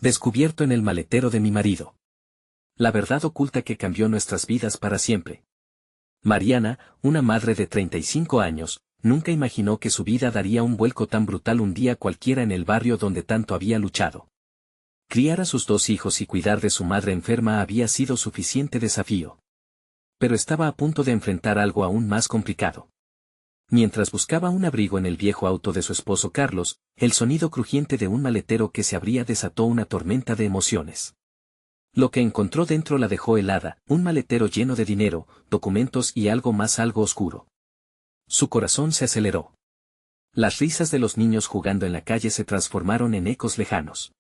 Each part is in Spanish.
Descubierto en el maletero de mi marido. La verdad oculta que cambió nuestras vidas para siempre. Mariana, una madre de 35 años, nunca imaginó que su vida daría un vuelco tan brutal un día cualquiera en el barrio donde tanto había luchado. Criar a sus 2 hijos y cuidar de su madre enferma había sido suficiente desafío. Pero estaba a punto de enfrentar algo aún más complicado. Mientras buscaba un abrigo en el viejo auto de su esposo Carlos, el sonido crujiente de un maletero que se abría desató una tormenta de emociones. Lo que encontró dentro la dejó helada, un maletero lleno de dinero, documentos y algo más, algo oscuro. Su corazón se aceleró. Las risas de los niños jugando en la calle se transformaron en ecos lejanos.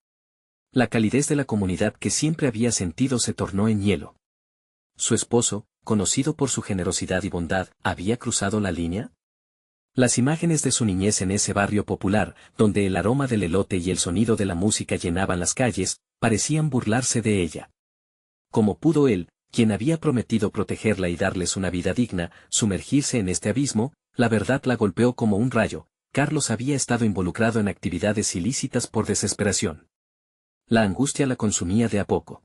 La calidez de la comunidad que siempre había sentido se tornó en hielo. Su esposo, conocido por su generosidad y bondad, ¿había cruzado la línea? Las imágenes de su niñez en ese barrio popular, donde el aroma del elote y el sonido de la música llenaban las calles, parecían burlarse de ella. ¿Cómo pudo él, quien había prometido protegerla y darles una vida digna, sumergirse en este abismo? La verdad la golpeó como un rayo. Carlos había estado involucrado en actividades ilícitas por desesperación. La angustia la consumía de a poco.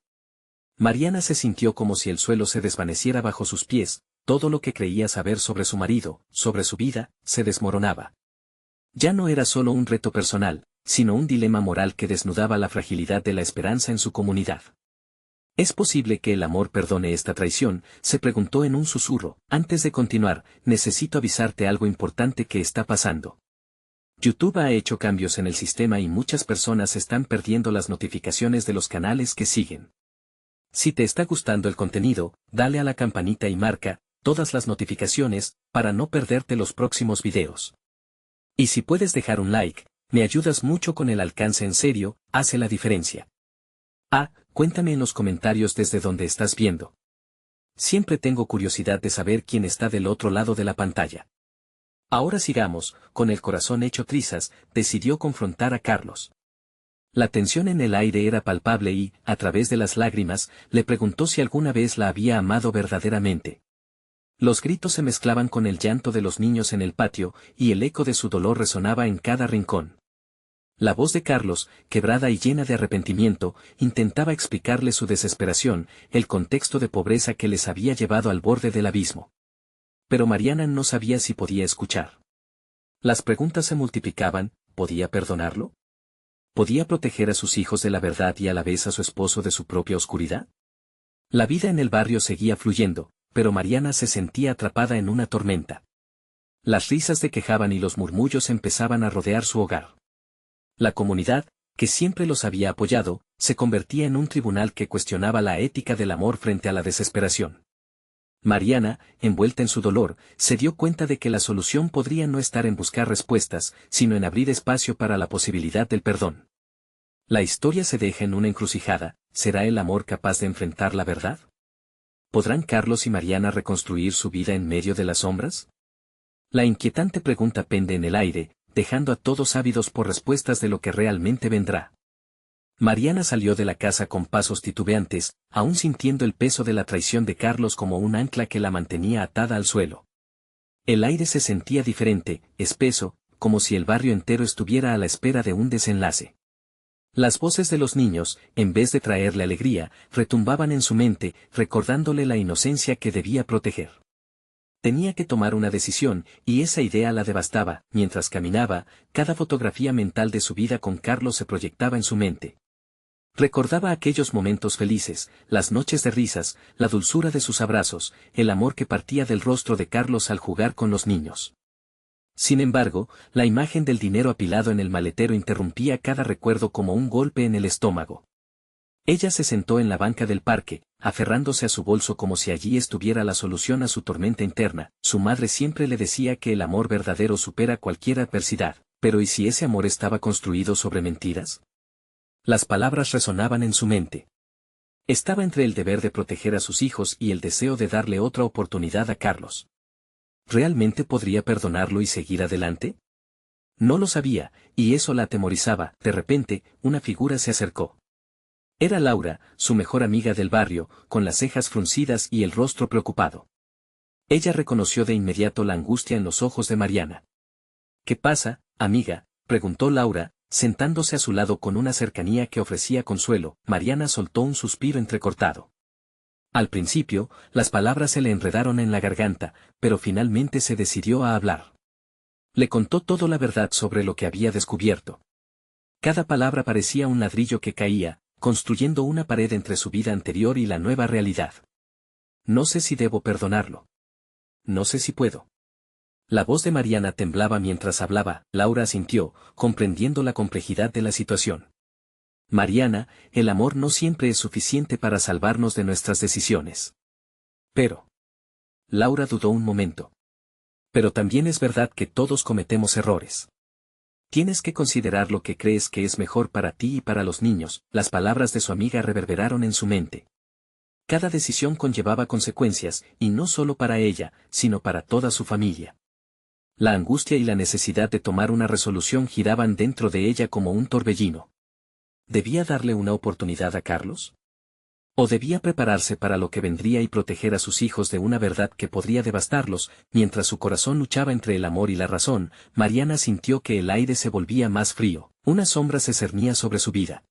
Mariana se sintió como si el suelo se desvaneciera bajo sus pies. Todo lo que creía saber sobre su marido, sobre su vida, se desmoronaba. Ya no era solo un reto personal, sino un dilema moral que desnudaba la fragilidad de la esperanza en su comunidad. ¿Es posible que el amor perdone esta traición?, se preguntó en un susurro. Antes de continuar, necesito avisarte algo importante que está pasando. YouTube ha hecho cambios en el sistema y muchas personas están perdiendo las notificaciones de los canales que siguen. Si te está gustando el contenido, dale a la campanita y marca todas las notificaciones, para no perderte los próximos videos. Y si puedes dejar un like, me ayudas mucho con el alcance, en serio, hace la diferencia. Cuéntame en los comentarios desde donde estás viendo. Siempre tengo curiosidad de saber quién está del otro lado de la pantalla. Ahora sigamos, con el corazón hecho trizas, decidió confrontar a Carlos. La tensión en el aire era palpable y, a través de las lágrimas, le preguntó si alguna vez la había amado verdaderamente. Los gritos se mezclaban con el llanto de los niños en el patio, y el eco de su dolor resonaba en cada rincón. La voz de Carlos, quebrada y llena de arrepentimiento, intentaba explicarle su desesperación, el contexto de pobreza que les había llevado al borde del abismo. Pero Mariana no sabía si podía escuchar. Las preguntas se multiplicaban. ¿Podía perdonarlo? ¿Podía proteger a sus hijos de la verdad y a la vez a su esposo de su propia oscuridad? La vida en el barrio seguía fluyendo, pero Mariana se sentía atrapada en una tormenta. Las risas se quejaban y los murmullos empezaban a rodear su hogar. La comunidad, que siempre los había apoyado, se convertía en un tribunal que cuestionaba la ética del amor frente a la desesperación. Mariana, envuelta en su dolor, se dio cuenta de que la solución podría no estar en buscar respuestas, sino en abrir espacio para la posibilidad del perdón. La historia se deja en una encrucijada. ¿Será el amor capaz de enfrentar la verdad? ¿Podrán Carlos y Mariana reconstruir su vida en medio de las sombras? La inquietante pregunta pende en el aire, dejando a todos ávidos por respuestas de lo que realmente vendrá. Mariana salió de la casa con pasos titubeantes, aún sintiendo el peso de la traición de Carlos como un ancla que la mantenía atada al suelo. El aire se sentía diferente, espeso, como si el barrio entero estuviera a la espera de un desenlace. Las voces de los niños, en vez de traerle alegría, retumbaban en su mente, recordándole la inocencia que debía proteger. Tenía que tomar una decisión, y esa idea la devastaba. Mientras caminaba, cada fotografía mental de su vida con Carlos se proyectaba en su mente. Recordaba aquellos momentos felices, las noches de risas, la dulzura de sus abrazos, el amor que partía del rostro de Carlos al jugar con los niños. Sin embargo, la imagen del dinero apilado en el maletero interrumpía cada recuerdo como un golpe en el estómago. Ella se sentó en la banca del parque, aferrándose a su bolso como si allí estuviera la solución a su tormenta interna. Su madre siempre le decía que el amor verdadero supera cualquier adversidad, pero ¿y si ese amor estaba construido sobre mentiras? Las palabras resonaban en su mente. Estaba entre el deber de proteger a sus hijos y el deseo de darle otra oportunidad a Carlos. ¿Realmente podría perdonarlo y seguir adelante? No lo sabía, y eso la atemorizaba. De repente, una figura se acercó. Era Laura, su mejor amiga del barrio, con las cejas fruncidas y el rostro preocupado. Ella reconoció de inmediato la angustia en los ojos de Mariana. ¿Qué pasa, amiga?, preguntó Laura, Sentándose a su lado con una cercanía que ofrecía consuelo, Mariana soltó un suspiro entrecortado. Al principio, las palabras se le enredaron en la garganta, pero finalmente se decidió a hablar. Le contó toda la verdad sobre lo que había descubierto. Cada palabra parecía un ladrillo que caía, construyendo una pared entre su vida anterior y la nueva realidad. No sé si debo perdonarlo. No sé si puedo. La voz de Mariana temblaba mientras hablaba. Laura asintió, comprendiendo la complejidad de la situación. Mariana, el amor no siempre es suficiente para salvarnos de nuestras decisiones. Pero. Laura dudó un momento. Pero también es verdad que todos cometemos errores. Tienes que considerar lo que crees que es mejor para ti y para los niños. Las palabras de su amiga reverberaron en su mente. Cada decisión conllevaba consecuencias, y no solo para ella, sino para toda su familia. La angustia y la necesidad de tomar una resolución giraban dentro de ella como un torbellino. ¿Debía darle una oportunidad a Carlos? ¿O debía prepararse para lo que vendría y proteger a sus hijos de una verdad que podría devastarlos? Mientras su corazón luchaba entre el amor y la razón, Mariana sintió que el aire se volvía más frío, una sombra se cernía sobre su vida.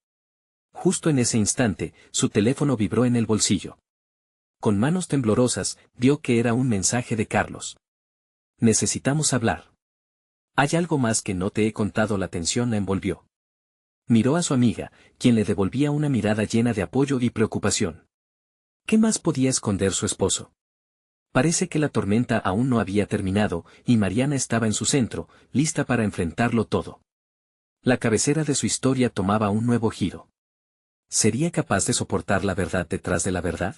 Justo en ese instante, su teléfono vibró en el bolsillo. Con manos temblorosas, vio que era un mensaje de Carlos. Necesitamos hablar. Hay algo más que no te he contado. La tensión la envolvió. Miró a su amiga, quien le devolvía una mirada llena de apoyo y preocupación. ¿Qué más podía esconder su esposo? Parece que la tormenta aún no había terminado, y Mariana estaba en su centro, lista para enfrentarlo todo. La cabecera de su historia tomaba un nuevo giro. ¿Sería capaz de soportar la verdad detrás de la verdad?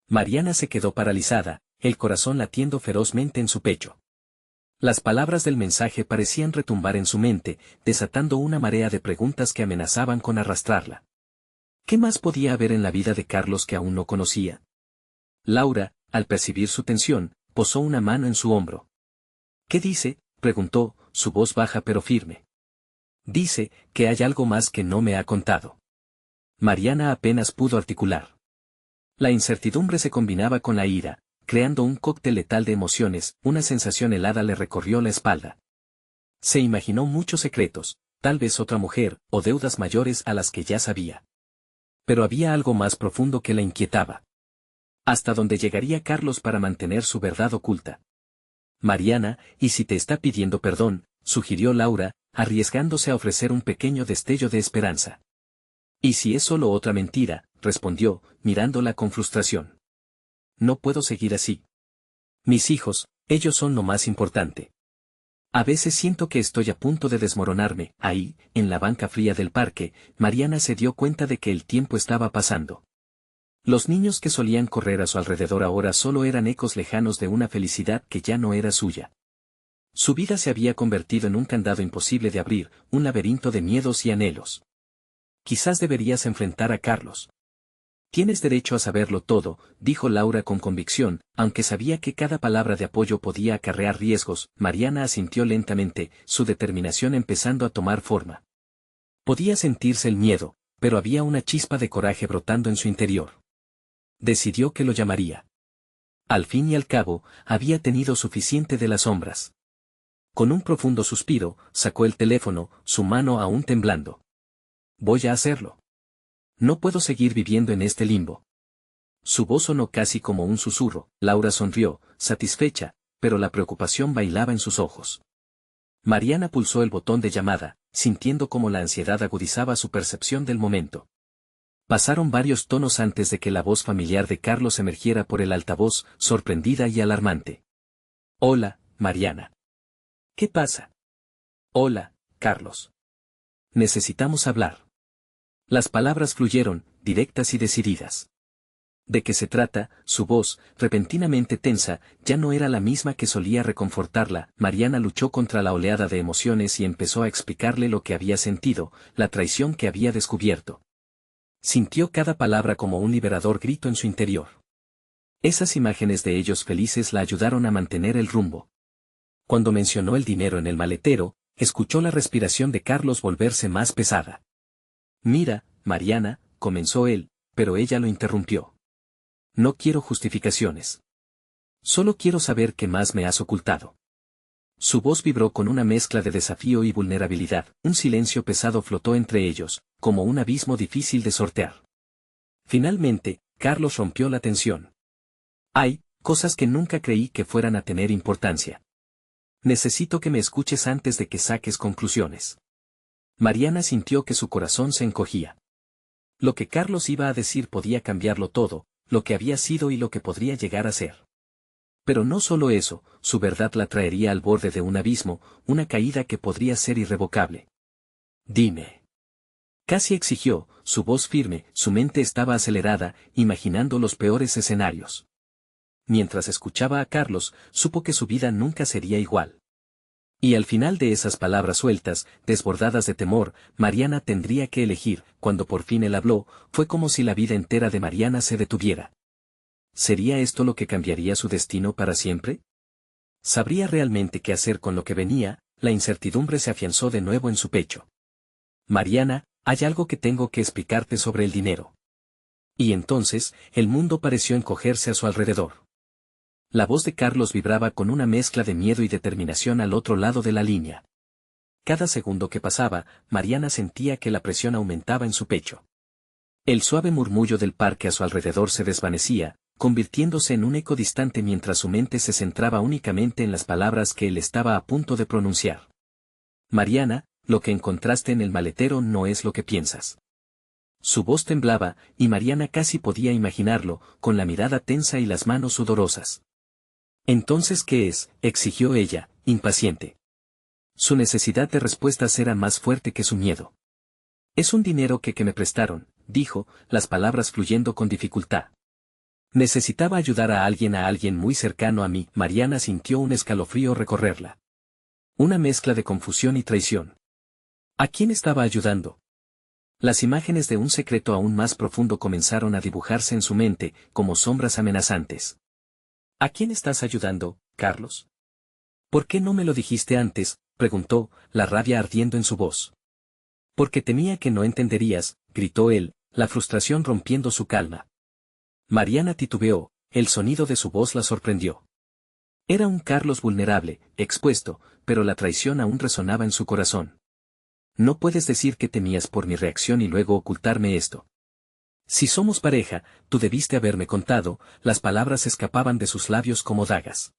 Mariana se quedó paralizada, el corazón latiendo ferozmente en su pecho. Las palabras del mensaje parecían retumbar en su mente, desatando una marea de preguntas que amenazaban con arrastrarla. ¿Qué más podía haber en la vida de Carlos que aún no conocía? Laura, al percibir su tensión, posó una mano en su hombro. ¿Qué dice?, preguntó, su voz baja pero firme. Dice que hay algo más que no me ha contado. Mariana apenas pudo articular. La incertidumbre se combinaba con la ira, creando un cóctel letal de emociones. Una sensación helada le recorrió la espalda. Se imaginó muchos secretos, tal vez otra mujer, o deudas mayores a las que ya sabía. Pero había algo más profundo que la inquietaba. ¿Hasta dónde llegaría Carlos para mantener su verdad oculta? Mariana, ¿y si te está pidiendo perdón?, sugirió Laura, arriesgándose a ofrecer un pequeño destello de esperanza. ¿Y si es solo otra mentira?, respondió, mirándola con frustración. No puedo seguir así. Mis hijos, ellos son lo más importante. A veces siento que estoy a punto de desmoronarme. Ahí, en la banca fría del parque, Mariana se dio cuenta de que el tiempo estaba pasando. Los niños que solían correr a su alrededor ahora solo eran ecos lejanos de una felicidad que ya no era suya. Su vida se había convertido en un candado imposible de abrir, un laberinto de miedos y anhelos. Quizás deberías enfrentar a Carlos. Tienes derecho a saberlo todo, dijo Laura con convicción, aunque sabía que cada palabra de apoyo podía acarrear riesgos. Mariana asintió lentamente, su determinación empezando a tomar forma. Podía sentirse el miedo, pero había una chispa de coraje brotando en su interior. Decidió que lo llamaría. Al fin y al cabo, había tenido suficiente de las sombras. Con un profundo suspiro, sacó el teléfono, su mano aún temblando. Voy a hacerlo. No puedo seguir viviendo en este limbo. Su voz sonó casi como un susurro. Laura sonrió, satisfecha, pero la preocupación bailaba en sus ojos. Mariana pulsó el botón de llamada, sintiendo cómo la ansiedad agudizaba su percepción del momento. Pasaron varios tonos antes de que la voz familiar de Carlos emergiera por el altavoz, sorprendida y alarmante. Hola, Mariana. ¿Qué pasa? Hola, Carlos. Necesitamos hablar. Las palabras fluyeron, directas y decididas. ¿De qué se trata? Su voz, repentinamente tensa, ya no era la misma que solía reconfortarla. Mariana luchó contra la oleada de emociones y empezó a explicarle lo que había sentido, la traición que había descubierto. Sintió cada palabra como un liberador grito en su interior. Esas imágenes de ellos felices la ayudaron a mantener el rumbo. Cuando mencionó el dinero en el maletero, escuchó la respiración de Carlos volverse más pesada. Mira, Mariana, comenzó él, pero ella lo interrumpió. No quiero justificaciones. Solo quiero saber qué más me has ocultado. Su voz vibró con una mezcla de desafío y vulnerabilidad. Un silencio pesado flotó entre ellos, como un abismo difícil de sortear. Finalmente, Carlos rompió la tensión. Hay cosas que nunca creí que fueran a tener importancia. Necesito que me escuches antes de que saques conclusiones. Mariana sintió que su corazón se encogía. Lo que Carlos iba a decir podía cambiarlo todo, lo que había sido y lo que podría llegar a ser. Pero no solo eso, su verdad la traería al borde de un abismo, una caída que podría ser irrevocable. Dime. Casi exigió, su voz firme, su mente estaba acelerada, imaginando los peores escenarios. Mientras escuchaba a Carlos, supo que su vida nunca sería igual. Y al final de esas palabras sueltas, desbordadas de temor, Mariana tendría que elegir. Cuando por fin él habló, fue como si la vida entera de Mariana se detuviera. ¿Sería esto lo que cambiaría su destino para siempre? ¿Sabría realmente qué hacer con lo que venía? La incertidumbre se afianzó de nuevo en su pecho. Mariana, hay algo que tengo que explicarte sobre el dinero. Y entonces, el mundo pareció encogerse a su alrededor. La voz de Carlos vibraba con una mezcla de miedo y determinación al otro lado de la línea. Cada segundo que pasaba, Mariana sentía que la presión aumentaba en su pecho. El suave murmullo del parque a su alrededor se desvanecía, convirtiéndose en un eco distante mientras su mente se centraba únicamente en las palabras que él estaba a punto de pronunciar. Mariana, lo que encontraste en el maletero no es lo que piensas. Su voz temblaba, y Mariana casi podía imaginarlo, con la mirada tensa y las manos sudorosas. ¿Entonces qué es?, exigió ella, impaciente. Su necesidad de respuestas era más fuerte que su miedo. Es un dinero que me prestaron, dijo, las palabras fluyendo con dificultad. Necesitaba ayudar a alguien muy cercano a mí. Mariana sintió un escalofrío recorrerla. Una mezcla de confusión y traición. ¿A quién estaba ayudando? Las imágenes de un secreto aún más profundo comenzaron a dibujarse en su mente, como sombras amenazantes. ¿A quién estás ayudando, Carlos? ¿Por qué no me lo dijiste antes?, preguntó, la rabia ardiendo en su voz. Porque temía que no entenderías, gritó él, la frustración rompiendo su calma. Mariana titubeó, el sonido de su voz la sorprendió. Era un Carlos vulnerable, expuesto, pero la traición aún resonaba en su corazón. No puedes decir que temías por mi reacción y luego ocultarme esto. Si somos pareja, tú debiste haberme contado. Las palabras escapaban de sus labios como dagas.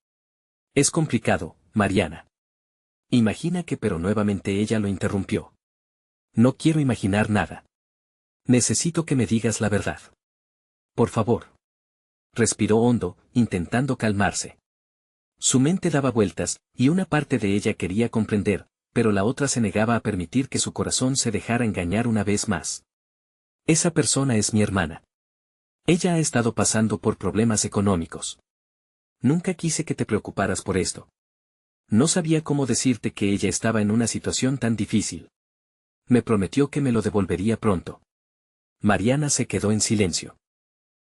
Es complicado, Mariana. Imagina que, pero nuevamente ella lo interrumpió. No quiero imaginar nada. Necesito que me digas la verdad. Por favor. Respiró hondo, intentando calmarse. Su mente daba vueltas, y una parte de ella quería comprender, pero la otra se negaba a permitir que su corazón se dejara engañar una vez más. Esa persona es mi hermana. Ella ha estado pasando por problemas económicos. Nunca quise que te preocuparas por esto. No sabía cómo decirte que ella estaba en una situación tan difícil. Me prometió que me lo devolvería pronto. Mariana se quedó en silencio.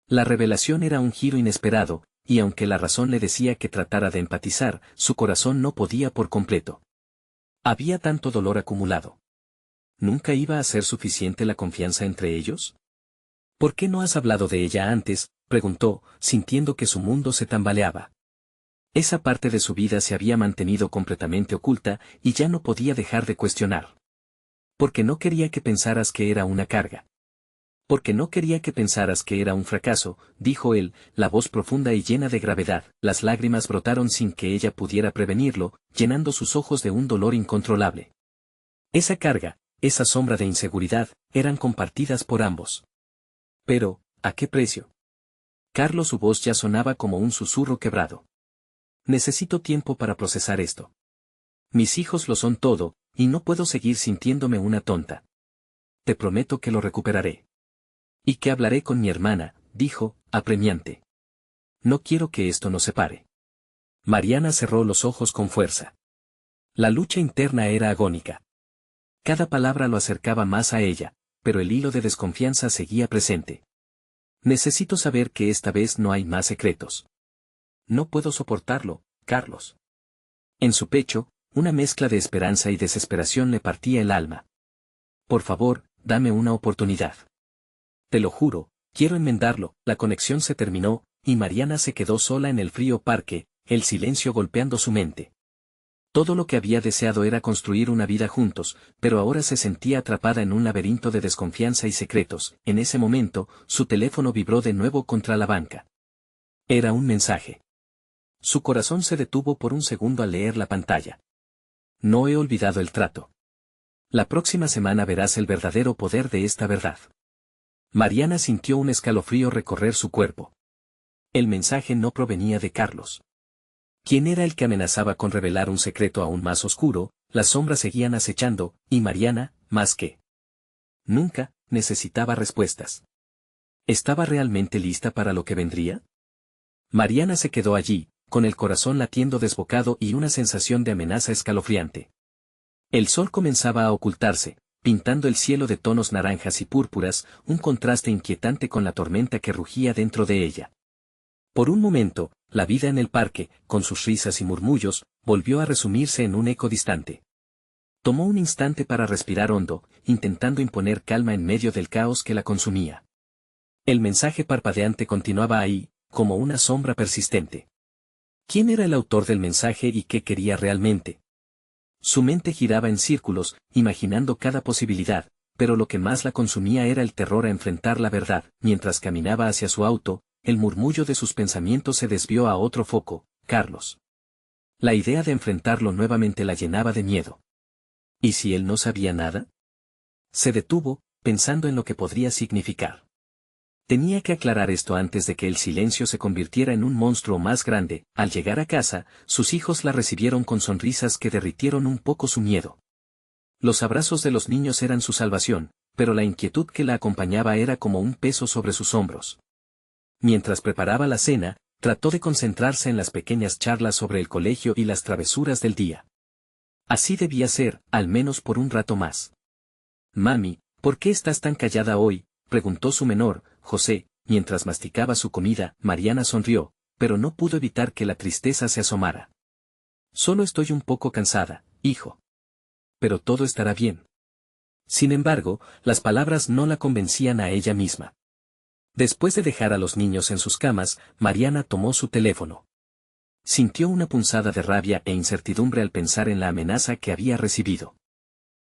La revelación era un giro inesperado, y aunque la razón le decía que tratara de empatizar, su corazón no podía por completo. Había tanto dolor acumulado. ¿Nunca iba a ser suficiente la confianza entre ellos? ¿Por qué no has hablado de ella antes?, preguntó, sintiendo que su mundo se tambaleaba. Esa parte de su vida se había mantenido completamente oculta, y ya no podía dejar de cuestionar. Porque no quería que pensaras que era una carga. Porque no quería que pensaras que era un fracaso, dijo él, la voz profunda y llena de gravedad. Las lágrimas brotaron sin que ella pudiera prevenirlo, llenando sus ojos de un dolor incontrolable. Esa carga, esa sombra de inseguridad, eran compartidas por ambos. Pero, ¿a qué precio? Carlos, su voz ya sonaba como un susurro quebrado. Necesito tiempo para procesar esto. Mis hijos lo son todo, y no puedo seguir sintiéndome una tonta. Te prometo que lo recuperaré. Y que hablaré con mi hermana, dijo, apremiante. No quiero que esto nos separe. Mariana cerró los ojos con fuerza. La lucha interna era agónica. Cada palabra lo acercaba más a ella, pero el hilo de desconfianza seguía presente. Necesito saber que esta vez no hay más secretos. No puedo soportarlo, Carlos. En su pecho, una mezcla de esperanza y desesperación le partía el alma. Por favor, dame una oportunidad. Te lo juro, quiero enmendarlo. La conexión se terminó, y Mariana se quedó sola en el frío parque, el silencio golpeando su mente. Todo lo que había deseado era construir una vida juntos, pero ahora se sentía atrapada en un laberinto de desconfianza y secretos. En ese momento, su teléfono vibró de nuevo contra la banca. Era un mensaje. Su corazón se detuvo por un segundo al leer la pantalla. No he olvidado el trato. La próxima semana verás el verdadero poder de esta verdad. Mariana sintió un escalofrío recorrer su cuerpo. El mensaje no provenía de Carlos. ¿Quién era el que amenazaba con revelar un secreto aún más oscuro? Las sombras seguían acechando, y Mariana, más que nunca, necesitaba respuestas. ¿Estaba realmente lista para lo que vendría? Mariana se quedó allí, con el corazón latiendo desbocado y una sensación de amenaza escalofriante. El sol comenzaba a ocultarse, pintando el cielo de tonos naranjas y púrpuras, un contraste inquietante con la tormenta que rugía dentro de ella. Por un momento, la vida en el parque, con sus risas y murmullos, volvió a resumirse en un eco distante. Tomó un instante para respirar hondo, intentando imponer calma en medio del caos que la consumía. El mensaje parpadeante continuaba ahí, como una sombra persistente. ¿Quién era el autor del mensaje y qué quería realmente? Su mente giraba en círculos, imaginando cada posibilidad, pero lo que más la consumía era el terror a enfrentar la verdad. Mientras caminaba hacia su auto, el murmullo de sus pensamientos se desvió a otro foco, Carlos. La idea de enfrentarlo nuevamente la llenaba de miedo. ¿Y si él no sabía nada? Se detuvo, pensando en lo que podría significar. Tenía que aclarar esto antes de que el silencio se convirtiera en un monstruo más grande. Al llegar a casa, sus hijos la recibieron con sonrisas que derritieron un poco su miedo. Los abrazos de los niños eran su salvación, pero la inquietud que la acompañaba era como un peso sobre sus hombros. Mientras preparaba la cena, trató de concentrarse en las pequeñas charlas sobre el colegio y las travesuras del día. Así debía ser, al menos por un rato más. «Mami, ¿por qué estás tan callada hoy?», preguntó su menor, José, mientras masticaba su comida. Mariana sonrió, pero no pudo evitar que la tristeza se asomara. «Solo estoy un poco cansada, hijo. Pero todo estará bien». Sin embargo, las palabras no la convencían a ella misma. Después de dejar a los niños en sus camas, Mariana tomó su teléfono. Sintió una punzada de rabia e incertidumbre al pensar en la amenaza que había recibido.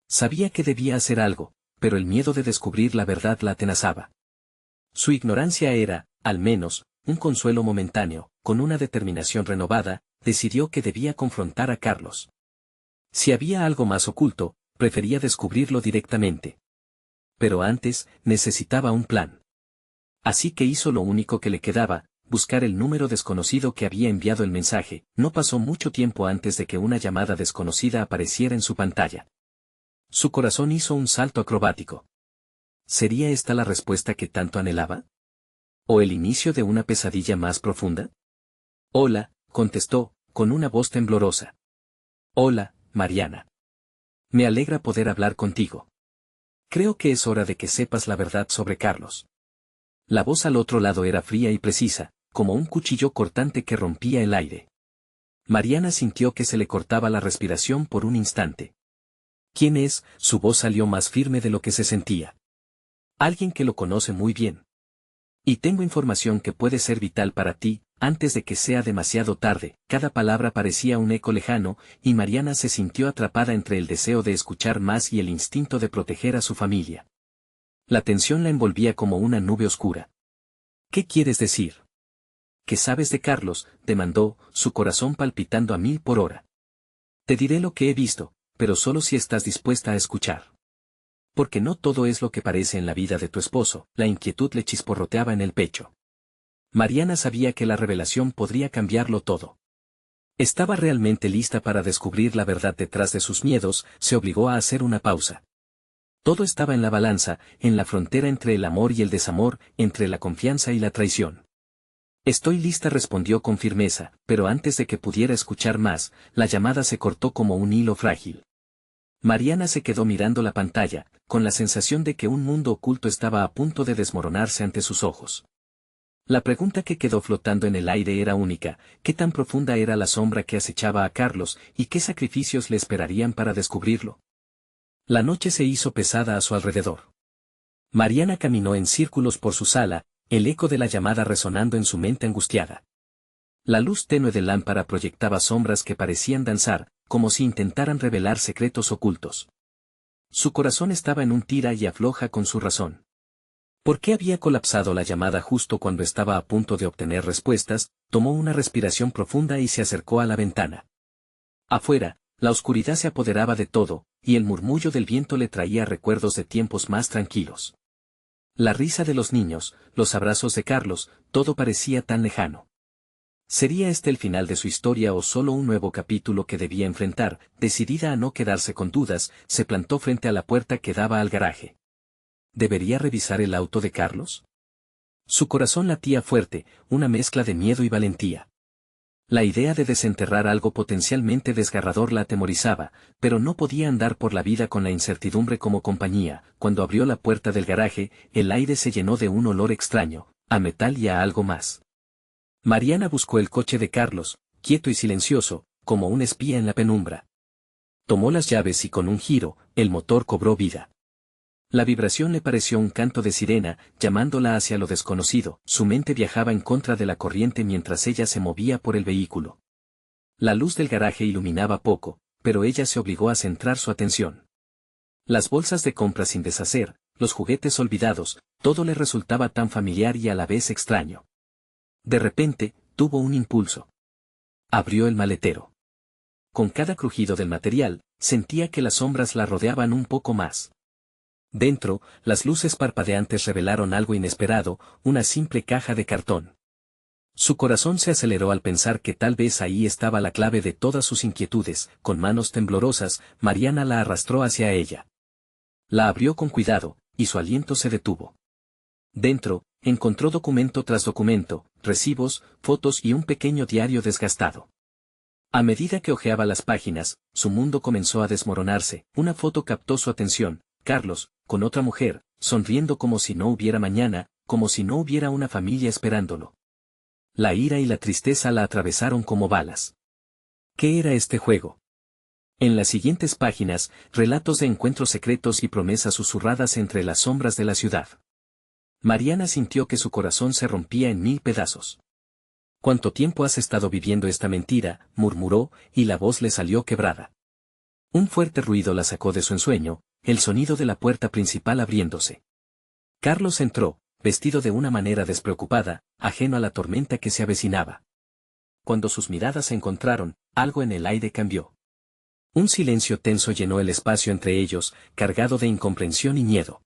Sabía que debía hacer algo, pero el miedo de descubrir la verdad la atenazaba. Su ignorancia era, al menos, un consuelo momentáneo. Con una determinación renovada, decidió que debía confrontar a Carlos. Si había algo más oculto, prefería descubrirlo directamente. Pero antes, necesitaba un plan. Así que hizo lo único que le quedaba, buscar el número desconocido que había enviado el mensaje. No pasó mucho tiempo antes de que una llamada desconocida apareciera en su pantalla. Su corazón hizo un salto acrobático. ¿Sería esta la respuesta que tanto anhelaba? ¿O el inicio de una pesadilla más profunda? «Hola», contestó, con una voz temblorosa. «Hola, Mariana. Me alegra poder hablar contigo. Creo que es hora de que sepas la verdad sobre Carlos». La voz al otro lado era fría y precisa, como un cuchillo cortante que rompía el aire. Mariana sintió que se le cortaba la respiración por un instante. «¿Quién es?», su voz salió más firme de lo que se sentía. «Alguien que lo conoce muy bien. Y tengo información que puede ser vital para ti, antes de que sea demasiado tarde». Cada palabra parecía un eco lejano, y Mariana se sintió atrapada entre el deseo de escuchar más y el instinto de proteger a su familia. La tensión la envolvía como una nube oscura. «¿Qué quieres decir?». «¿Qué sabes de Carlos?», demandó, su corazón palpitando a 1000 por hora. «Te diré lo que he visto, pero solo si estás dispuesta a escuchar. Porque no todo es lo que parece en la vida de tu esposo». La inquietud le chisporroteaba en el pecho. Mariana sabía que la revelación podría cambiarlo todo. Estaba realmente lista para descubrir la verdad detrás de sus miedos. Se obligó a hacer una pausa. Todo estaba en la balanza, en la frontera entre el amor y el desamor, entre la confianza y la traición. «Estoy lista», respondió con firmeza, pero antes de que pudiera escuchar más, la llamada se cortó como un hilo frágil. Mariana se quedó mirando la pantalla, con la sensación de que un mundo oculto estaba a punto de desmoronarse ante sus ojos. La pregunta que quedó flotando en el aire era única: ¿qué tan profunda era la sombra que acechaba a Carlos, y qué sacrificios le esperarían para descubrirlo? La noche se hizo pesada a su alrededor. Mariana caminó en círculos por su sala, el eco de la llamada resonando en su mente angustiada. La luz tenue de lámpara proyectaba sombras que parecían danzar, como si intentaran revelar secretos ocultos. Su corazón estaba en un tira y afloja con su razón. ¿Por qué había colapsado la llamada justo cuando estaba a punto de obtener respuestas? Tomó una respiración profunda y se acercó a la ventana. Afuera, la oscuridad se apoderaba de todo, y el murmullo del viento le traía recuerdos de tiempos más tranquilos. La risa de los niños, los abrazos de Carlos, todo parecía tan lejano. ¿Sería este el final de su historia o solo un nuevo capítulo que debía enfrentar? Decidida a no quedarse con dudas, se plantó frente a la puerta que daba al garaje. ¿Debería revisar el auto de Carlos? Su corazón latía fuerte, una mezcla de miedo y valentía. La idea de desenterrar algo potencialmente desgarrador la atemorizaba, pero no podía andar por la vida con la incertidumbre como compañía. Cuando abrió la puerta del garaje, el aire se llenó de un olor extraño, a metal y a algo más. Mariana buscó el coche de Carlos, quieto y silencioso, como un espía en la penumbra. Tomó las llaves y con un giro, el motor cobró vida. La vibración le pareció un canto de sirena, llamándola hacia lo desconocido. Su mente viajaba en contra de la corriente mientras ella se movía por el vehículo. La luz del garaje iluminaba poco, pero ella se obligó a centrar su atención. Las bolsas de compra sin deshacer, los juguetes olvidados, todo le resultaba tan familiar y a la vez extraño. De repente, tuvo un impulso. Abrió el maletero. Con cada crujido del material, sentía que las sombras la rodeaban un poco más. Dentro, las luces parpadeantes revelaron algo inesperado, una simple caja de cartón. Su corazón se aceleró al pensar que tal vez ahí estaba la clave de todas sus inquietudes. Con manos temblorosas, Mariana la arrastró hacia ella. La abrió con cuidado, y su aliento se detuvo. Dentro, encontró documento tras documento, recibos, fotos y un pequeño diario desgastado. A medida que hojeaba las páginas, su mundo comenzó a desmoronarse. Una foto captó su atención: Carlos, con otra mujer, sonriendo como si no hubiera mañana, como si no hubiera una familia esperándolo. La ira y la tristeza la atravesaron como balas. ¿Qué era este juego? En las siguientes páginas, relatos de encuentros secretos y promesas susurradas entre las sombras de la ciudad. Mariana sintió que su corazón se rompía en 1000 pedazos. ¿Cuánto tiempo has estado viviendo esta mentira?, murmuró, y la voz le salió quebrada. Un fuerte ruido la sacó de su ensueño, el sonido de la puerta principal abriéndose. Carlos entró, vestido de una manera despreocupada, ajeno a la tormenta que se avecinaba. Cuando sus miradas se encontraron, algo en el aire cambió. Un silencio tenso llenó el espacio entre ellos, cargado de incomprensión y miedo.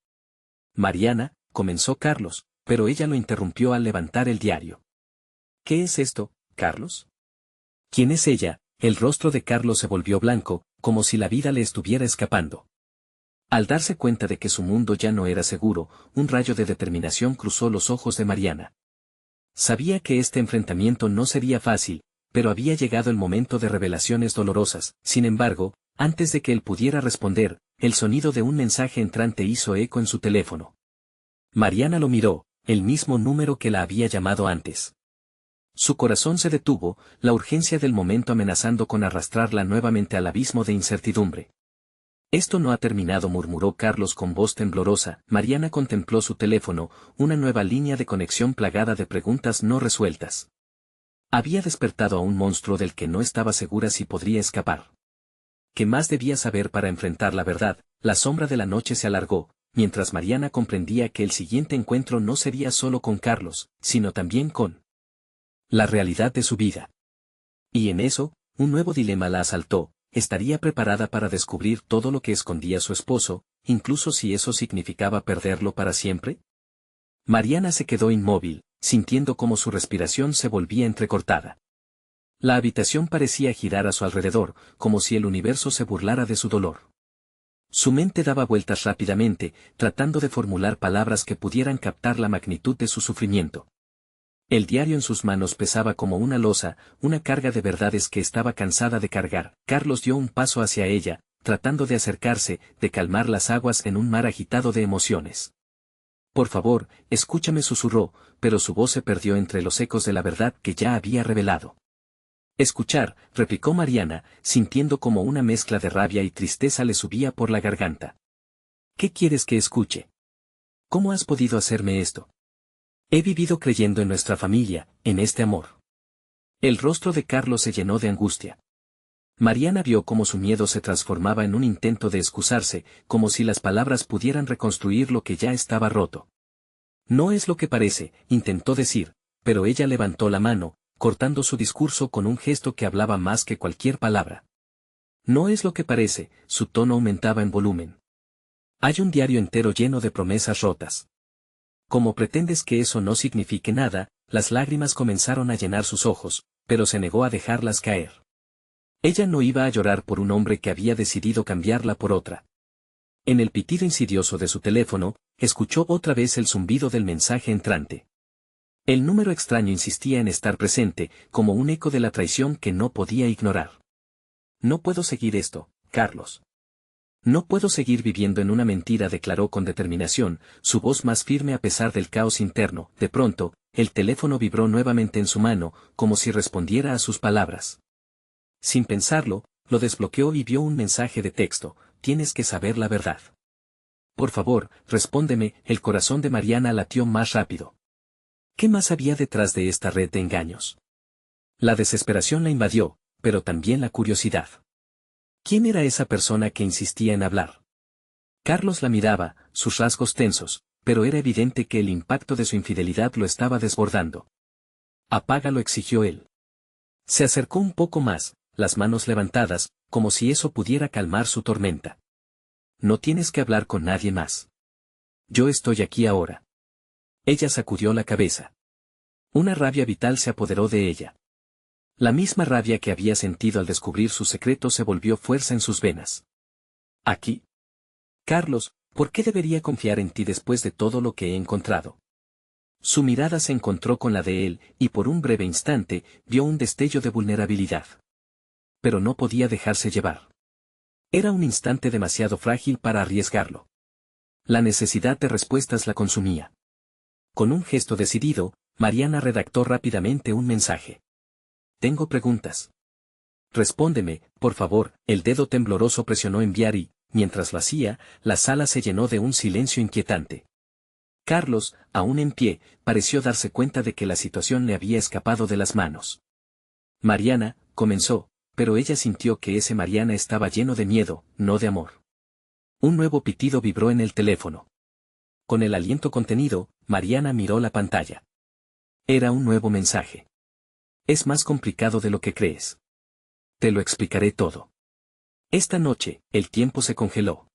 Mariana, comenzó Carlos, pero ella lo interrumpió al levantar el diario. ¿Qué es esto, Carlos? ¿Quién es ella? El rostro de Carlos se volvió blanco, como si la vida le estuviera escapando. Al darse cuenta de que su mundo ya no era seguro, un rayo de determinación cruzó los ojos de Mariana. Sabía que este enfrentamiento no sería fácil, pero había llegado el momento de revelaciones dolorosas. Sin embargo, antes de que él pudiera responder, el sonido de un mensaje entrante hizo eco en su teléfono. Mariana lo miró, el mismo número que la había llamado antes. Su corazón se detuvo, la urgencia del momento amenazando con arrastrarla nuevamente al abismo de incertidumbre. Esto no ha terminado, murmuró Carlos con voz temblorosa. Mariana contempló su teléfono, una nueva línea de conexión plagada de preguntas no resueltas. Había despertado a un monstruo del que no estaba segura si podría escapar. ¿Qué más debía saber para enfrentar la verdad? La sombra de la noche se alargó, mientras Mariana comprendía que el siguiente encuentro no sería solo con Carlos, sino también con la realidad de su vida. Y en eso, un nuevo dilema la asaltó: ¿estaría preparada para descubrir todo lo que escondía su esposo, incluso si eso significaba perderlo para siempre? Mariana se quedó inmóvil, sintiendo cómo su respiración se volvía entrecortada. La habitación parecía girar a su alrededor, como si el universo se burlara de su dolor. Su mente daba vueltas rápidamente, tratando de formular palabras que pudieran captar la magnitud de su sufrimiento. El diario en sus manos pesaba como una losa, una carga de verdades que estaba cansada de cargar. Carlos dio un paso hacia ella, tratando de acercarse, de calmar las aguas en un mar agitado de emociones. Por favor, escúchame, susurró, pero su voz se perdió entre los ecos de la verdad que ya había revelado. Escuchar, replicó Mariana, sintiendo como una mezcla de rabia y tristeza le subía por la garganta. ¿Qué quieres que escuche? ¿Cómo has podido hacerme esto? He vivido creyendo en nuestra familia, en este amor. El rostro de Carlos se llenó de angustia. Mariana vio cómo su miedo se transformaba en un intento de excusarse, como si las palabras pudieran reconstruir lo que ya estaba roto. No es lo que parece, intentó decir, pero ella levantó la mano, cortando su discurso con un gesto que hablaba más que cualquier palabra. No es lo que parece, su tono aumentaba en volumen. Hay un diario entero lleno de promesas rotas. Como pretendes que eso no signifique nada, las lágrimas comenzaron a llenar sus ojos, pero se negó a dejarlas caer. Ella no iba a llorar por un hombre que había decidido cambiarla por otra. En el pitido insidioso de su teléfono, escuchó otra vez el zumbido del mensaje entrante. El número extraño insistía en estar presente, como un eco de la traición que no podía ignorar. No puedo seguir esto, Carlos. No puedo seguir viviendo en una mentira, declaró con determinación, su voz más firme a pesar del caos interno. De pronto, el teléfono vibró nuevamente en su mano, como si respondiera a sus palabras. Sin pensarlo, lo desbloqueó y vio un mensaje de texto: tienes que saber la verdad. Por favor, respóndeme. El corazón de Mariana latió más rápido. ¿Qué más había detrás de esta red de engaños? La desesperación la invadió, pero también la curiosidad. ¿Quién era esa persona que insistía en hablar? Carlos la miraba, sus rasgos tensos, pero era evidente que el impacto de su infidelidad lo estaba desbordando. Apágalo, exigió él. Se acercó un poco más, las manos levantadas, como si eso pudiera calmar su tormenta. No tienes que hablar con nadie más. Yo estoy aquí ahora. Ella sacudió la cabeza. Una rabia vital se apoderó de ella. La misma rabia que había sentido al descubrir su secreto se volvió fuerza en sus venas. ¿Aquí? Carlos, ¿por qué debería confiar en ti después de todo lo que he encontrado? Su mirada se encontró con la de él, y por un breve instante, vio un destello de vulnerabilidad. Pero no podía dejarse llevar. Era un instante demasiado frágil para arriesgarlo. La necesidad de respuestas la consumía. Con un gesto decidido, Mariana redactó rápidamente un mensaje. Tengo preguntas. Respóndeme, por favor. El dedo tembloroso presionó enviar y, mientras lo hacía, la sala se llenó de un silencio inquietante. Carlos, aún en pie, pareció darse cuenta de que la situación le había escapado de las manos. Mariana, comenzó, pero ella sintió que ese Mariana estaba lleno de miedo, no de amor. Un nuevo pitido vibró en el teléfono. Con el aliento contenido, Mariana miró la pantalla. Era un nuevo mensaje. Es más complicado de lo que crees. Te lo explicaré todo. Esta noche, el tiempo se congeló.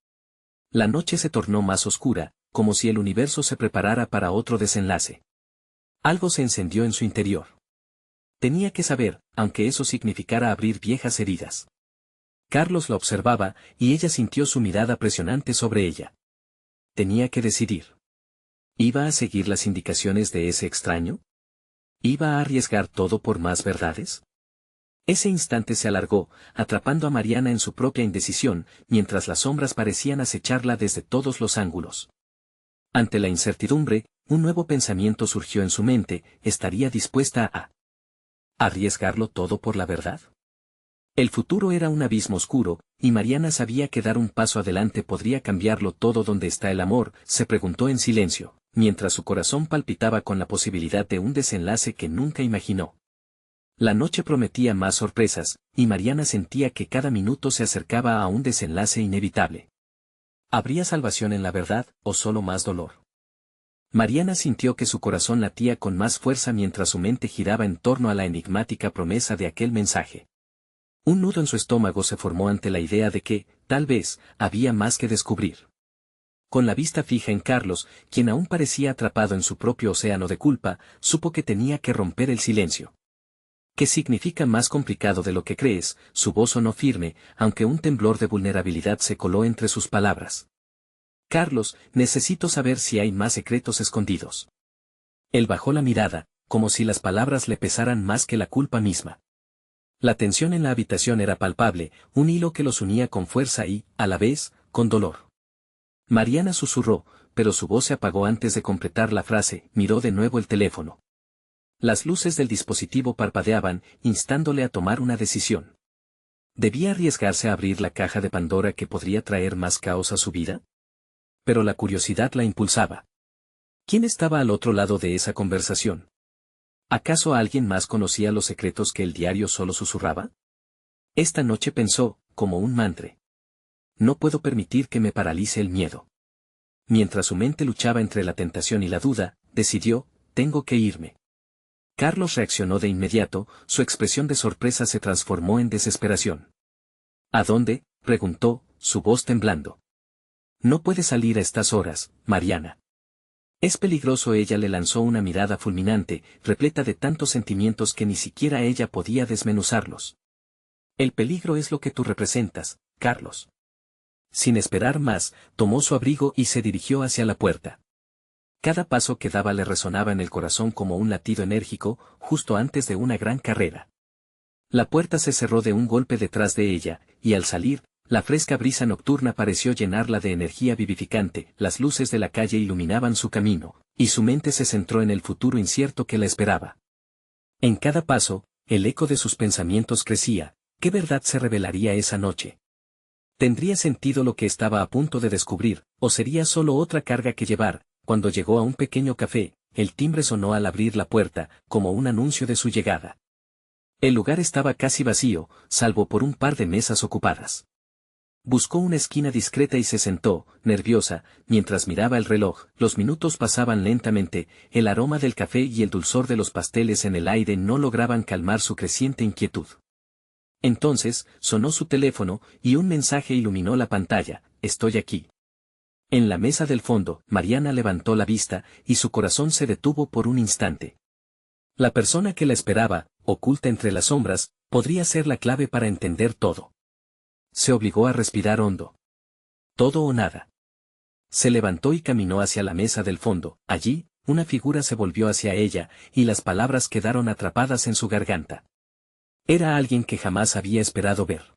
La noche se tornó más oscura, como si el universo se preparara para otro desenlace. Algo se encendió en su interior. Tenía que saber, aunque eso significara abrir viejas heridas. Carlos la observaba, y ella sintió su mirada presionante sobre ella. Tenía que decidir. ¿Iba a seguir las indicaciones de ese extraño? ¿Iba a arriesgar todo por más verdades? Ese instante se alargó, atrapando a Mariana en su propia indecisión, mientras las sombras parecían acecharla desde todos los ángulos. Ante la incertidumbre, un nuevo pensamiento surgió en su mente: ¿estaría dispuesta a arriesgarlo todo por la verdad? El futuro era un abismo oscuro, y Mariana sabía que dar un paso adelante podría cambiarlo todo. ¿Dónde está el amor?, se preguntó en silencio, mientras su corazón palpitaba con la posibilidad de un desenlace que nunca imaginó. La noche prometía más sorpresas, y Mariana sentía que cada minuto se acercaba a un desenlace inevitable. ¿Habría salvación en la verdad, o solo más dolor? Mariana sintió que su corazón latía con más fuerza mientras su mente giraba en torno a la enigmática promesa de aquel mensaje. Un nudo en su estómago se formó ante la idea de que, tal vez, había más que descubrir. Con la vista fija en Carlos, quien aún parecía atrapado en su propio océano de culpa, supo que tenía que romper el silencio. ¿Qué significa más complicado de lo que crees? Su voz sonó firme, aunque un temblor de vulnerabilidad se coló entre sus palabras. Carlos, necesito saber si hay más secretos escondidos. Él bajó la mirada, como si las palabras le pesaran más que la culpa misma. La tensión en la habitación era palpable, un hilo que los unía con fuerza y, a la vez, con dolor. Mariana susurró, pero su voz se apagó antes de completar la frase. Miró de nuevo el teléfono. Las luces del dispositivo parpadeaban, instándole a tomar una decisión. ¿Debía arriesgarse a abrir la caja de Pandora que podría traer más caos a su vida? Pero la curiosidad la impulsaba. ¿Quién estaba al otro lado de esa conversación? ¿Acaso alguien más conocía los secretos que el diario solo susurraba? Esta noche pensó, como un mantra. No puedo permitir que me paralice el miedo. Mientras su mente luchaba entre la tentación y la duda, decidió, tengo que irme. Carlos reaccionó de inmediato, su expresión de sorpresa se transformó en desesperación. ¿A dónde?, preguntó, su voz temblando. No puede salir a estas horas, Mariana. Es peligroso. Ella le lanzó una mirada fulminante, repleta de tantos sentimientos que ni siquiera ella podía desmenuzarlos. El peligro es lo que tú representas, Carlos. Sin esperar más, tomó su abrigo y se dirigió hacia la puerta. Cada paso que daba le resonaba en el corazón como un latido enérgico, justo antes de una gran carrera. La puerta se cerró de un golpe detrás de ella, y al salir, la fresca brisa nocturna pareció llenarla de energía vivificante, las luces de la calle iluminaban su camino, y su mente se centró en el futuro incierto que la esperaba. En cada paso, el eco de sus pensamientos crecía. ¿Qué verdad se revelaría esa noche? ¿Tendría sentido lo que estaba a punto de descubrir, o sería solo otra carga que llevar? Cuando llegó a un pequeño café, el timbre sonó al abrir la puerta, como un anuncio de su llegada. El lugar estaba casi vacío, salvo por un par de mesas ocupadas. Buscó una esquina discreta y se sentó, nerviosa, mientras miraba el reloj. Los minutos pasaban lentamente, el aroma del café y el dulzor de los pasteles en el aire no lograban calmar su creciente inquietud. Entonces, sonó su teléfono, y un mensaje iluminó la pantalla, estoy aquí. En la mesa del fondo, Mariana levantó la vista, y su corazón se detuvo por un instante. La persona que la esperaba, oculta entre las sombras, podría ser la clave para entender todo. Se obligó a respirar hondo. Todo o nada. Se levantó y caminó hacia la mesa del fondo. Allí, una figura se volvió hacia ella, y las palabras quedaron atrapadas en su garganta. Era alguien que jamás había esperado ver.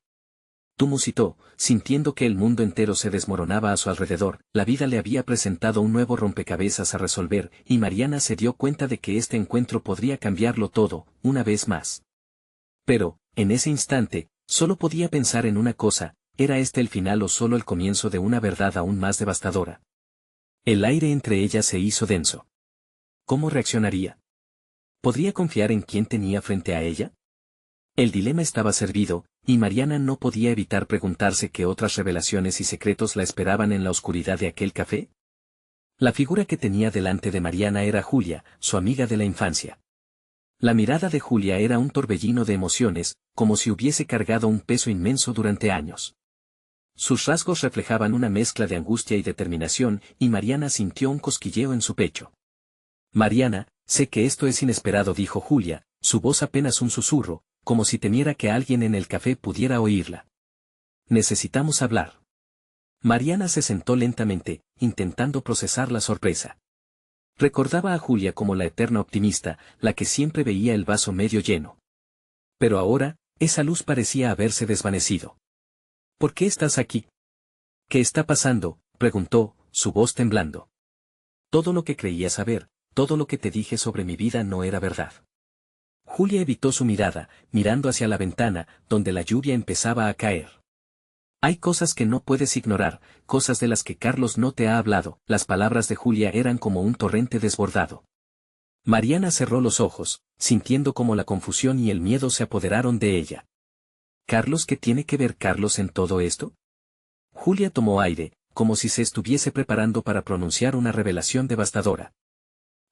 Musitó, sintiendo que el mundo entero se desmoronaba a su alrededor. La vida le había presentado un nuevo rompecabezas a resolver, y Mariana se dio cuenta de que este encuentro podría cambiarlo todo, una vez más. Pero, en ese instante, solo podía pensar en una cosa, ¿era este el final o solo el comienzo de una verdad aún más devastadora? El aire entre ellas se hizo denso. ¿Cómo reaccionaría? ¿Podría confiar en quien tenía frente a ella? El dilema estaba servido, y Mariana no podía evitar preguntarse qué otras revelaciones y secretos la esperaban en la oscuridad de aquel café. La figura que tenía delante de Mariana era Julia, su amiga de la infancia. La mirada de Julia era un torbellino de emociones, como si hubiese cargado un peso inmenso durante años. Sus rasgos reflejaban una mezcla de angustia y determinación, y Mariana sintió un cosquilleo en su pecho. Mariana, sé que esto es inesperado, dijo Julia, su voz apenas un susurro, como si temiera que alguien en el café pudiera oírla. Necesitamos hablar. Mariana se sentó lentamente, intentando procesar la sorpresa. Recordaba a Julia como la eterna optimista, la que siempre veía el vaso medio lleno. Pero ahora, esa luz parecía haberse desvanecido. ¿Por qué estás aquí? ¿Qué está pasando?, preguntó, su voz temblando. Todo lo que creía saber, todo lo que te dije sobre mi vida no era verdad. Julia evitó su mirada, mirando hacia la ventana, donde la lluvia empezaba a caer. Hay cosas que no puedes ignorar, cosas de las que Carlos no te ha hablado. Las palabras de Julia eran como un torrente desbordado. Mariana cerró los ojos, sintiendo como la confusión y el miedo se apoderaron de ella. ¿Carlos? ¿Qué tiene que ver Carlos en todo esto? Julia tomó aire, como si se estuviese preparando para pronunciar una revelación devastadora.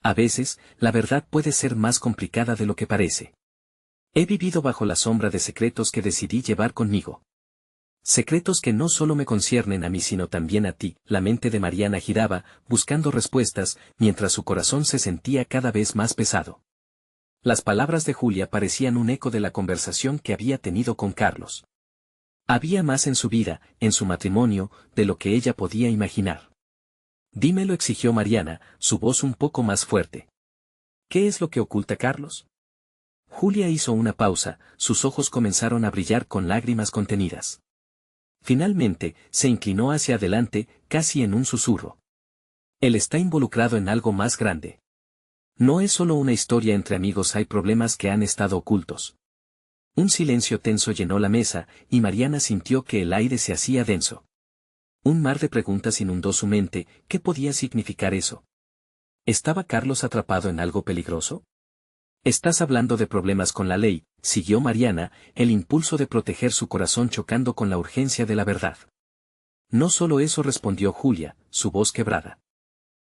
A veces, la verdad puede ser más complicada de lo que parece. He vivido bajo la sombra de secretos que decidí llevar conmigo. Secretos que no solo me conciernen a mí sino también a ti. La mente de Mariana giraba, buscando respuestas, mientras su corazón se sentía cada vez más pesado. Las palabras de Julia parecían un eco de la conversación que había tenido con Carlos. Había más en su vida, en su matrimonio, de lo que ella podía imaginar. Dímelo, exigió Mariana, su voz un poco más fuerte. ¿Qué es lo que oculta Carlos? Julia hizo una pausa, sus ojos comenzaron a brillar con lágrimas contenidas. Finalmente, se inclinó hacia adelante, casi en un susurro. Él está involucrado en algo más grande. No es solo una historia entre amigos, hay problemas que han estado ocultos. Un silencio tenso llenó la mesa, y Mariana sintió que el aire se hacía denso. Un mar de preguntas inundó su mente. ¿Qué podía significar eso? ¿Estaba Carlos atrapado en algo peligroso? Estás hablando de problemas con la ley, siguió Mariana, el impulso de proteger su corazón chocando con la urgencia de la verdad. No solo eso, respondió Julia, su voz quebrada.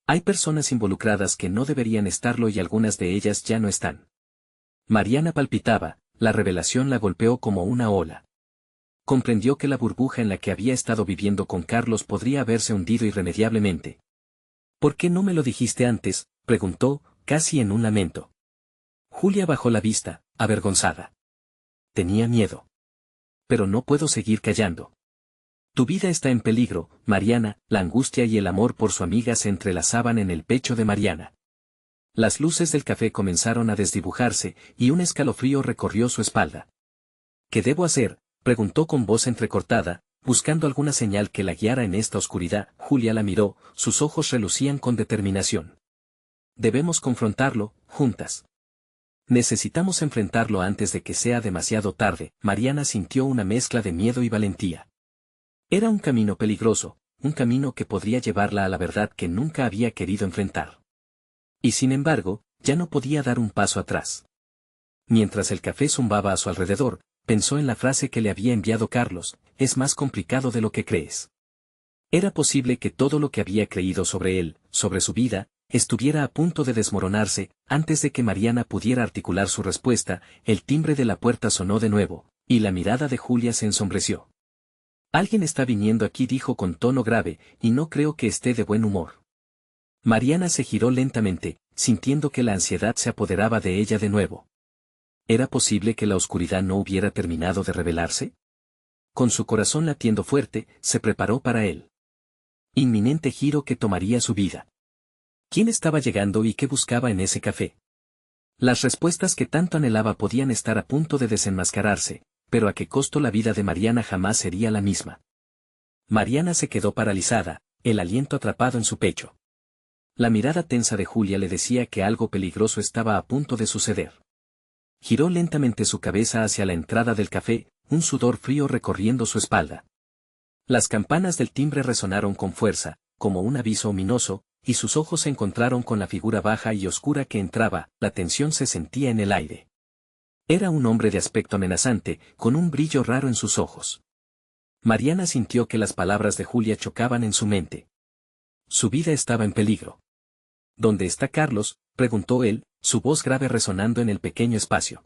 Hay personas involucradas que no deberían estarlo y algunas de ellas ya no están. Mariana palpitaba, la revelación la golpeó como una ola. Comprendió que la burbuja en la que había estado viviendo con Carlos podría haberse hundido irremediablemente. ¿Por qué no me lo dijiste antes?, preguntó, casi en un lamento. Julia bajó la vista, avergonzada. Tenía miedo. Pero no puedo seguir callando. Tu vida está en peligro, Mariana. La angustia y el amor por su amiga se entrelazaban en el pecho de Mariana. Las luces del café comenzaron a desdibujarse, y un escalofrío recorrió su espalda. ¿Qué debo hacer?, preguntó con voz entrecortada, buscando alguna señal que la guiara en esta oscuridad. Julia la miró, sus ojos relucían con determinación. Debemos confrontarlo, juntas. Necesitamos enfrentarlo antes de que sea demasiado tarde. Mariana sintió una mezcla de miedo y valentía. Era un camino peligroso, un camino que podría llevarla a la verdad que nunca había querido enfrentar. Y sin embargo, ya no podía dar un paso atrás. Mientras el café zumbaba a su alrededor, pensó en la frase que le había enviado Carlos: es más complicado de lo que crees. Era posible que todo lo que había creído sobre él, sobre su vida, estuviera a punto de desmoronarse. Antes de que Mariana pudiera articular su respuesta, el timbre de la puerta sonó de nuevo, y la mirada de Julia se ensombreció. Alguien está viniendo aquí, dijo con tono grave, y no creo que esté de buen humor. Mariana se giró lentamente, sintiendo que la ansiedad se apoderaba de ella de nuevo. ¿Era posible que la oscuridad no hubiera terminado de revelarse? Con su corazón latiendo fuerte, se preparó para el inminente giro que tomaría su vida. ¿Quién estaba llegando y qué buscaba en ese café? Las respuestas que tanto anhelaba podían estar a punto de desenmascararse, pero a qué costo. La vida de Mariana jamás sería la misma. Mariana se quedó paralizada, el aliento atrapado en su pecho. La mirada tensa de Julia le decía que algo peligroso estaba a punto de suceder. Giró lentamente su cabeza hacia la entrada del café, un sudor frío recorriendo su espalda. Las campanas del timbre resonaron con fuerza, como un aviso ominoso, y sus ojos se encontraron con la figura baja y oscura que entraba. La tensión se sentía en el aire. Era un hombre de aspecto amenazante, con un brillo raro en sus ojos. Mariana sintió que las palabras de Julia chocaban en su mente. Su vida estaba en peligro. ¿Dónde está Carlos?, preguntó él, su voz grave resonando en el pequeño espacio.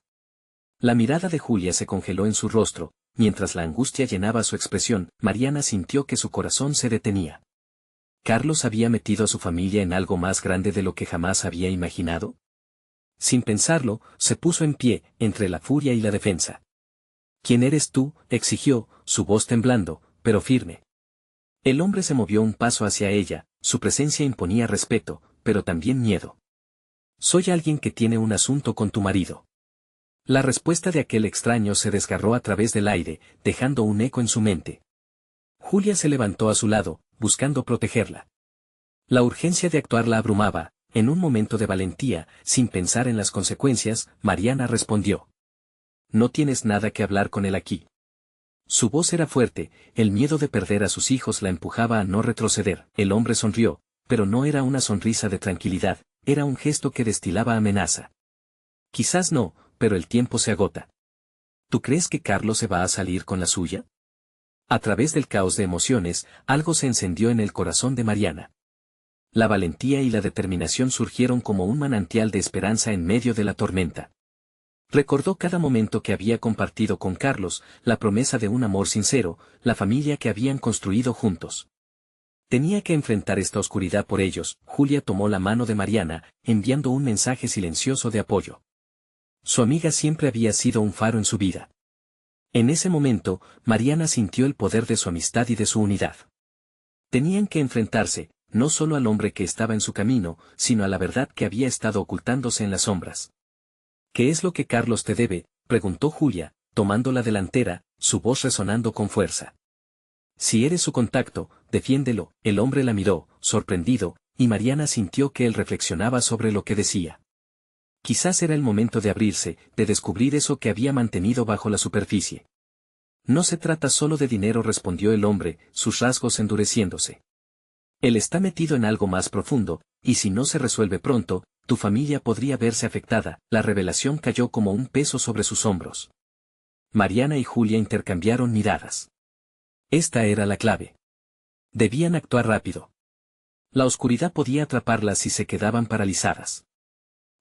La mirada de Julia se congeló en su rostro, mientras la angustia llenaba su expresión. Mariana sintió que su corazón se detenía. ¿Carlos había metido a su familia en algo más grande de lo que jamás había imaginado? Sin pensarlo, se puso en pie, entre la furia y la defensa. ¿Quién eres tú?, exigió, su voz temblando, pero firme. El hombre se movió un paso hacia ella, su presencia imponía respeto, pero también miedo. Soy alguien que tiene un asunto con tu marido. La respuesta de aquel extraño se desgarró a través del aire, dejando un eco en su mente. Julia se levantó a su lado, buscando protegerla. La urgencia de actuar la abrumaba. En un momento de valentía, sin pensar en las consecuencias, Mariana respondió: no tienes nada que hablar con él aquí. Su voz era fuerte, el miedo de perder a sus hijos la empujaba a no retroceder. El hombre sonrió, pero no era una sonrisa de tranquilidad, era un gesto que destilaba amenaza. Quizás no, pero el tiempo se agota. ¿Tú crees que Carlos se va a salir con la suya? A través del caos de emociones, algo se encendió en el corazón de Mariana. La valentía y la determinación surgieron como un manantial de esperanza en medio de la tormenta. Recordó cada momento que había compartido con Carlos, la promesa de un amor sincero, la familia que habían construido juntos. Tenía que enfrentar esta oscuridad por ellos. Julia tomó la mano de Mariana, enviando un mensaje silencioso de apoyo. Su amiga siempre había sido un faro en su vida. En ese momento, Mariana sintió el poder de su amistad y de su unidad. Tenían que enfrentarse, no solo al hombre que estaba en su camino, sino a la verdad que había estado ocultándose en las sombras. ¿Qué es lo que Carlos te debe?, preguntó Julia, tomando la delantera, su voz resonando con fuerza. Si eres su contacto, defiéndelo. El hombre la miró, sorprendido, y Mariana sintió que él reflexionaba sobre lo que decía. Quizás era el momento de abrirse, de descubrir eso que había mantenido bajo la superficie. No se trata solo de dinero, respondió el hombre, sus rasgos endureciéndose. Él está metido en algo más profundo, y si no se resuelve pronto, tu familia podría verse afectada. La revelación cayó como un peso sobre sus hombros. Mariana y Julia intercambiaron miradas. Esta era la clave. Debían actuar rápido. La oscuridad podía atraparlas si se quedaban paralizadas.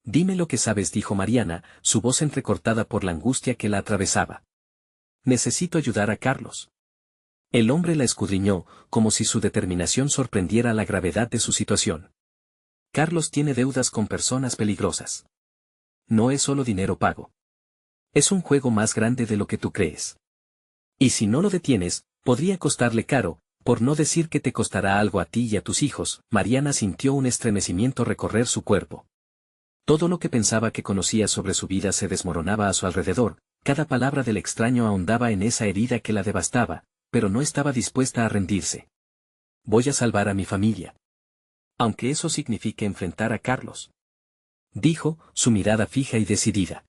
Dime lo que sabes, dijo Mariana, su voz entrecortada por la angustia que la atravesaba. Necesito ayudar a Carlos. El hombre la escudriñó, como si su determinación sorprendiera la gravedad de su situación. Carlos tiene deudas con personas peligrosas. No es solo dinero pago. Es un juego más grande de lo que tú crees. Y si no lo detienes, podría costarle caro, por no decir que te costará algo a ti y a tus hijos. Mariana sintió un estremecimiento recorrer su cuerpo. Todo lo que pensaba que conocía sobre su vida se desmoronaba a su alrededor, cada palabra del extraño ahondaba en esa herida que la devastaba, pero no estaba dispuesta a rendirse. Voy a salvar a mi familia. Aunque eso signifique enfrentar a Carlos. Dijo, su mirada fija y decidida.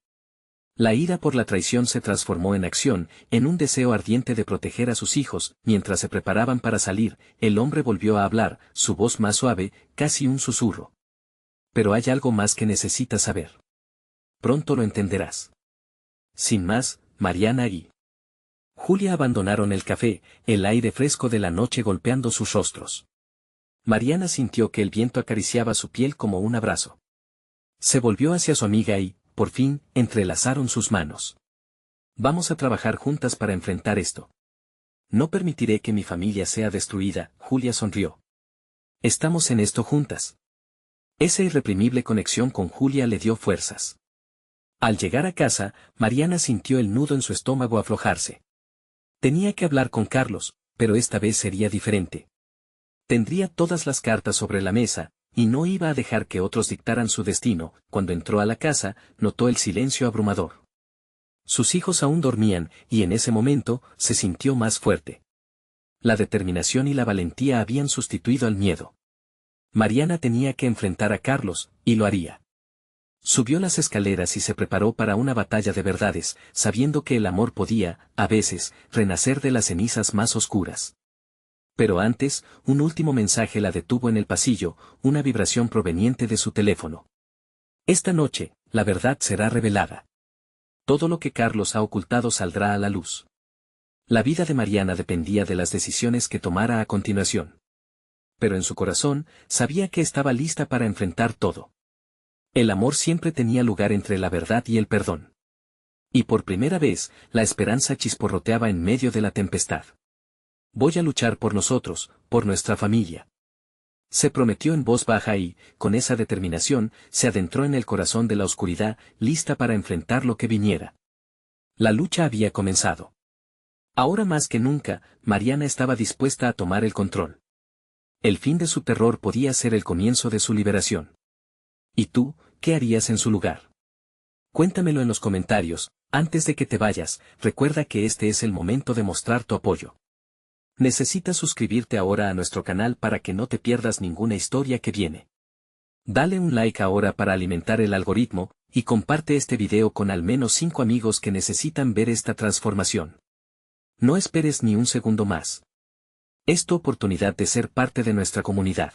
La ira por la traición se transformó en acción, en un deseo ardiente de proteger a sus hijos. Mientras se preparaban para salir, el hombre volvió a hablar, su voz más suave, casi un susurro. Pero hay algo más que necesitas saber. Pronto lo entenderás. Sin más, Mariana y Julia abandonaron el café, el aire fresco de la noche golpeando sus rostros. Mariana sintió que el viento acariciaba su piel como un abrazo. Se volvió hacia su amiga y, por fin, entrelazaron sus manos. Vamos a trabajar juntas para enfrentar esto. No permitiré que mi familia sea destruida. Julia sonrió. Estamos en esto juntas. Esa irreprimible conexión con Julia le dio fuerzas. Al llegar a casa, Mariana sintió el nudo en su estómago aflojarse. Tenía que hablar con Carlos, pero esta vez sería diferente. Tendría todas las cartas sobre la mesa, y no iba a dejar que otros dictaran su destino. Cuando entró a la casa, notó el silencio abrumador. Sus hijos aún dormían, y en ese momento, se sintió más fuerte. La determinación y la valentía habían sustituido al miedo. Mariana tenía que enfrentar a Carlos, y lo haría. Subió las escaleras y se preparó para una batalla de verdades, sabiendo que el amor podía, a veces, renacer de las cenizas más oscuras. Pero antes, un último mensaje la detuvo en el pasillo, una vibración proveniente de su teléfono. Esta noche, la verdad será revelada. Todo lo que Carlos ha ocultado saldrá a la luz. La vida de Mariana dependía de las decisiones que tomara a continuación. Pero en su corazón, sabía que estaba lista para enfrentar todo. El amor siempre tenía lugar entre la verdad y el perdón. Y por primera vez, la esperanza chisporroteaba en medio de la tempestad. Voy a luchar por nosotros, por nuestra familia. Se prometió en voz baja y, con esa determinación, se adentró en el corazón de la oscuridad, lista para enfrentar lo que viniera. La lucha había comenzado. Ahora más que nunca, Mariana estaba dispuesta a tomar el control. El fin de su terror podía ser el comienzo de su liberación. ¿Y tú, qué harías en su lugar? Cuéntamelo en los comentarios. Antes de que te vayas, recuerda que este es el momento de mostrar tu apoyo. Necesitas suscribirte ahora a nuestro canal para que no te pierdas ninguna historia que viene. Dale un like ahora para alimentar el algoritmo, y comparte este video con al menos 5 amigos que necesitan ver esta transformación. No esperes ni un segundo más. Es tu oportunidad de ser parte de nuestra comunidad.